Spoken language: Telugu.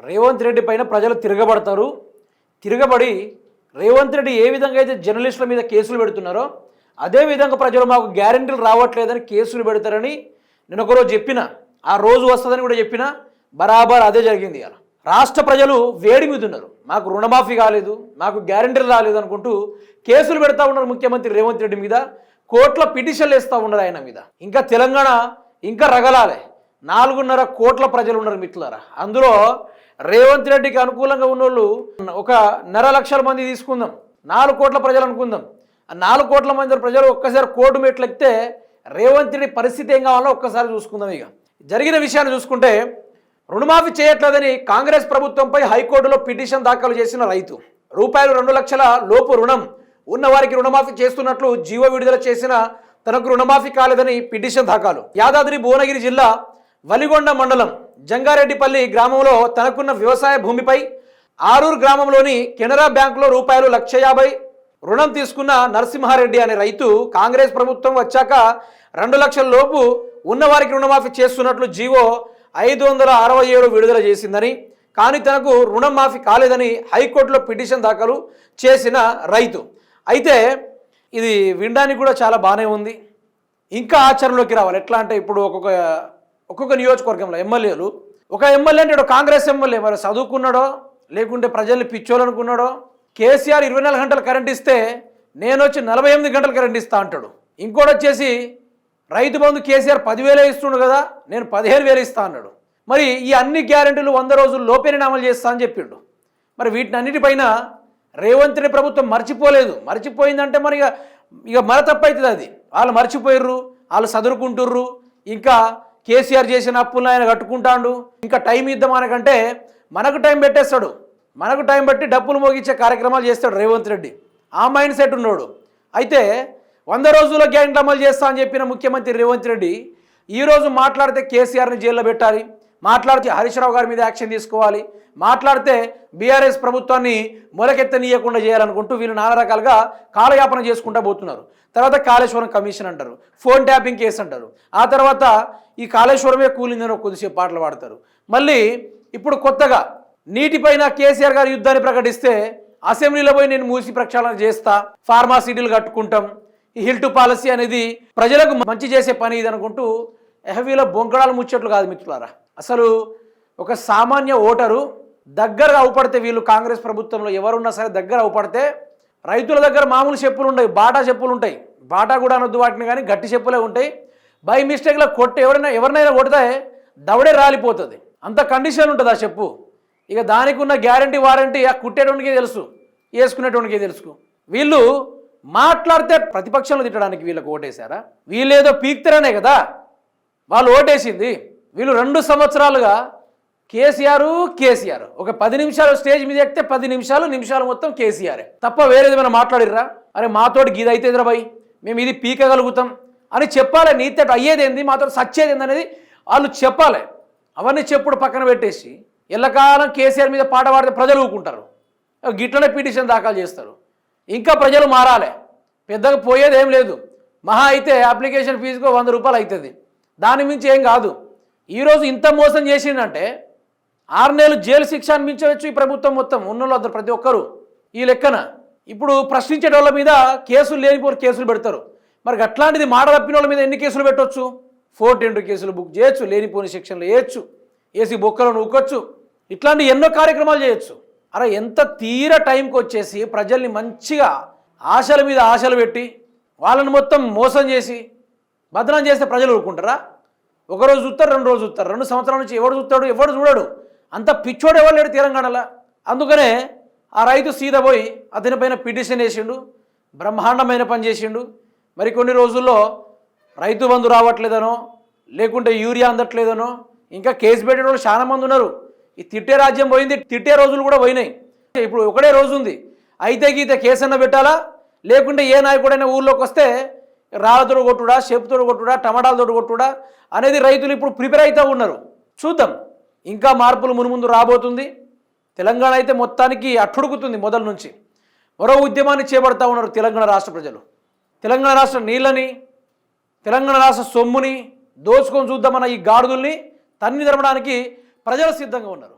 రేవంత్ రెడ్డి పైన ప్రజలు తిరగబడతారు. తిరగబడి రేవంత్ రెడ్డి ఏ విధంగా అయితే జర్నలిస్టుల మీద కేసులు పెడుతున్నారో అదే విధంగా ప్రజలు మాకు గ్యారెంటీలు రావట్లేదని కేసులు పెడతారని నేను ఒకరోజు చెప్పిన. ఆ రోజు వస్తుందని కూడా చెప్పిన. బరాబర్ అదే జరిగింది. అలా రాష్ట్ర ప్రజలు వేడి మీద ఉన్నారు. మాకు రుణమాఫీ కాలేదు, మాకు గ్యారెంటీలు రాలేదు అనుకుంటూ కేసులు పెడతా ఉన్నారు ముఖ్యమంత్రి రేవంత్ రెడ్డి మీద. కోట్ల పిటిషన్లు వేస్తూ ఉన్నారు ఆయన మీద. ఇంకా తెలంగాణ ఇంకా రగలాలే. 4.5 కోట్ల ప్రజలు ఉన్నారు మిత్రులారా. అందులో రేవంత్ రెడ్డికి అనుకూలంగా ఉన్నోళ్ళు ఒక 1.5 లక్షల మంది తీసుకుందాం, 4 కోట్ల ప్రజలు అనుకుందాం. ఆ 4 కోట్ల మంది ప్రజలు ఒక్కసారి కోర్టు మెట్లు ఎక్కితే రేవంత్ రెడ్డి పరిస్థితి ఏం కావాలో ఒక్కసారి చూసుకుందాం. ఇక జరిగిన విషయాన్ని చూసుకుంటే, రుణమాఫీ చేయట్లేదని కాంగ్రెస్ ప్రభుత్వంపై హైకోర్టులో పిటిషన్ దాఖలు చేసిన రైతు. రూపాయలు 2 లక్షల లోపు రుణం ఉన్న వారికి రుణమాఫీ చేస్తున్నట్లు జీవో విడుదల చేసిన తనకు రుణమాఫీ కాలేదని పిటిషన్ దాఖలు. యాదాద్రి భువనగిరి జిల్లా వలిగొండ మండలం జంగారెడ్డిపల్లి గ్రామంలో తనకున్న వ్యవసాయ భూమిపై ఆరూరు గ్రామంలోని కెనరా బ్యాంకులో రూపాయలు 1,50,000 రుణం తీసుకున్న నరసింహారెడ్డి అనే రైతు కాంగ్రెస్ ప్రభుత్వం వచ్చాక 2 లక్షల లోపు ఉన్నవారికి రుణమాఫీ చేస్తున్నట్లు జీవో 567 విడుదల చేసిందని, కానీ తనకు రుణం మాఫీ కాలేదని హైకోర్టులో పిటిషన్ దాఖలు చేసిన రైతు. అయితే ఇది వినడానికి కూడా చాలా బాగానే ఉంది. ఇంకా ఆచరణలోకి రావాలి. ఎట్లా అంటే ఇప్పుడు ఒక్కొక్క నియోజకవర్గంలో ఎమ్మెల్యేలు, ఒక ఎమ్మెల్యే అంటే కాంగ్రెస్ ఎమ్మెల్యే మరి చదువుకున్నాడో లేకుంటే ప్రజల్ని పిచ్చోలనుకున్నాడో, కేసీఆర్ 24 గంటలు కరెంట్ ఇస్తే నేను వచ్చి 48 గంటలు కరెంట్ ఇస్తా అంటాడు. ఇంకోటి వచ్చేసి రైతు బంధు కేసీఆర్ 10,000 ఇస్తుండు కదా, నేను 15,000 ఇస్తా అన్నాడు. మరి ఈ అన్ని గ్యారెంటీలు 100 రోజులు లోపే నేను అమలు చేస్తా అని చెప్పిండు. మరి వీటిని అన్నిటిపైన రేవంత్ రెడ్డి ప్రభుత్వం మర్చిపోలేదు. మర్చిపోయిందంటే మరి ఇక మన తప్పవుతుంది. అది వాళ్ళు మర్చిపోయిర్రు, వాళ్ళు చదువుకుంటుర్రు. ఇంకా కేసీఆర్ చేసిన అప్పులను ఆయన కట్టుకుంటాడు. ఇంకా టైం ఇద్దాం అనకంటే మనకు టైం పెట్టేస్తాడు. మనకు టైం బట్టి డబ్బులు మోగించే కార్యక్రమాలు చేస్తాడు రేవంత్ రెడ్డి. ఆ మైండ్ సెట్ ఉన్నాడు. అయితే 100 రోజుల్లో గ్యారెంటీ అమలు చేస్తా అని చెప్పిన ముఖ్యమంత్రి రేవంత్ రెడ్డి ఈరోజు మాట్లాడితే కేసీఆర్ని జైల్లో పెట్టాలి, మాట్లాడితే హరీష్ రావు గారి మీద యాక్షన్ తీసుకోవాలి, మాట్లాడితే బీఆర్ఎస్ ప్రభుత్వాన్ని మొలకెత్తనీయకుండా చేయాలనుకుంటూ వీళ్ళు నానా రకాలుగా కాలయాపన చేసుకుంటూ పోతున్నారు. తర్వాత కాళేశ్వరం కమిషన్ అంటారు, ఫోన్ ట్యాపింగ్ కేసు అంటారు. ఆ తర్వాత ఈ కాళేశ్వరమే కూలిందని కొద్దిసేపు పాటలు పాడతారు. మళ్ళీ ఇప్పుడు కొత్తగా నీటిపైన కేసీఆర్ గారు యుద్ధాన్ని ప్రకటిస్తే అసెంబ్లీలో పోయి నేను మూసి ప్రక్షాళన చేస్తా, ఫార్మాసిటీలు కట్టుకుంటాం, ఈ హిల్ టు పాలసీ అనేది ప్రజలకు మంచి చేసే పని ఇది అనుకుంటూ ఎహవీలో బొంకడాలు ముచ్చట్లు కాదు మిత్రులారా. అసలు ఒక సామాన్య ఓటరు దగ్గరగా అవుపడితే, వీళ్ళు కాంగ్రెస్ ప్రభుత్వంలో ఎవరున్నా సరే దగ్గర అవుపడితే, రైతుల దగ్గర మామూలు చెప్పులు ఉంటాయి, బాటా చెప్పులు ఉంటాయి. బాటా కూడా అనొద్దు వాటిని, కానీ గట్టి చెప్పులే ఉంటాయి. బై మిస్టేక్లో ఎవరినైనా కొడితే దవడే రాలిపోతుంది. అంత కండిషన్ ఉంటుంది ఆ చెప్పు. ఇక దానికి ఉన్న గ్యారంటీ వారంటీ ఆ కుట్టేటోనికే తెలుసు, వేసుకునేటోనికే తెలుసు. వీళ్ళు మాట్లాడితే ప్రతిపక్షంలో తిట్టడానికి వీళ్ళకి ఓటేశారా? వీళ్ళేదో పీక్తరనే కదా వాళ్ళు ఓటేసింది. వీళ్ళు 2 సంవత్సరాలుగా కేసీఆర్ ఒక 10 నిమిషాలు స్టేజ్ మీద ఎక్కితే 10 నిమిషాలు మొత్తం కేసీఆర్ తప్ప వేరేది ఏమైనా మాట్లాడిర్రా? అరే మాతోటి గీది అయితే ఎదురబాయి, మేము ఇది పీకగలుగుతాం అని చెప్పాలి. నీతో అయ్యేది ఏంది, మాతో సచ్చేది ఏంది అనేది వాళ్ళు చెప్పాలి. అవన్నీ చెప్పుడు పక్కన పెట్టేసి ఎల్లకాలం కేసీఆర్ మీద పాట పాడితే ప్రజలు ఊరుకుంటారు. గిట్లనే పిటిషన్ దాఖలు చేస్తారు. ఇంకా ప్రజలు మారాలి. పెద్దగా పోయేది ఏం లేదు. మహా అయితే అప్లికేషన్ ఫీజుకు 100 రూపాయలు అవుతుంది, దాని మించి ఏం కాదు. ఈరోజు ఇంత మోసం చేసిందంటే 6 నెలలు జైలు శిక్ష అనిపించవచ్చు ఈ ప్రభుత్వం మొత్తం ఉన్నోళ్ళు ప్రతి ఒక్కరు ఈ లెక్కన. ఇప్పుడు ప్రశ్నించే వాళ్ళ మీద కేసులు లేనిపోరు కేసులు పెడతారు. మరి అట్లాంటిది మాట తప్పిన వాళ్ళ మీద ఎన్ని కేసులు పెట్టవచ్చు? 410 కేసులు బుక్ చేయొచ్చు, లేనిపోని సెక్షన్లు వేయచ్చు, ఏసీ బొక్కలు నూకొచ్చు, ఇట్లాంటి ఎన్నో కార్యక్రమాలు చేయొచ్చు. అరే ఎంత తీర టైంకి వచ్చేసి ప్రజల్ని మంచిగా ఆశల మీద ఆశలు పెట్టి వాళ్ళని మొత్తం మోసం చేసి బదనాం చేస్తే ప్రజలు ఊరుకుంటారా? ఒకరోజు చూస్తారు, 2 రోజులు చూస్తారు. 2 సంవత్సరాల నుంచి ఎవడు చూస్తాడు, ఎవడు చూడడు. అంత పిచ్చోడు ఎవరు లేడు తెలంగాణలో. అందుకనే ఆ రైతు సీదా పోయి అతనిపైన పిటిషన్ వేసిండు, బ్రహ్మాండమైన పని చేసిండు. మరి కొన్ని రోజుల్లో రైతు బంధు రావట్లేదనో లేకుంటే యూరియా అందట్లేదనో ఇంకా కేసు పెట్టే వాళ్ళు చాలా మంది ఉన్నారు. ఈ తిట్టే రాజ్యం పోయింది, తిట్టే రోజులు కూడా పోయినాయి. ఇప్పుడు ఒకటే రోజు ఉంది. అయితే గీతే కేసన్న పెట్టాలా, లేకుంటే ఏ నాయకుడైనా ఊళ్ళోకి వస్తే రాళ్ళతోడు కొట్టుడా, చెప్పుతోడు కొట్టుడా, టమాటాలతోడు కొట్టుడా అనేది రైతులు ఇప్పుడు ప్రిపేర్ అవుతూ ఉన్నారు. చూద్దాం, ఇంకా మార్పులు మునుముందు రాబోతుంది. తెలంగాణ అయితే మొత్తానికి అట్టుడుకుతుంది మొదల నుంచి. మరో ఉద్యమాన్ని చేపడతా ఉన్నారు తెలంగాణ రాష్ట్ర ప్రజలు. తెలంగాణ రాష్ట్ర నీళ్ళని, తెలంగాణ రాష్ట్ర సొమ్ముని దోచుకొని చూద్దామన్న ఈ గాడుదుల్ని తన్ని తెరవడానికి ప్రజలు సిద్ధంగా ఉన్నారు.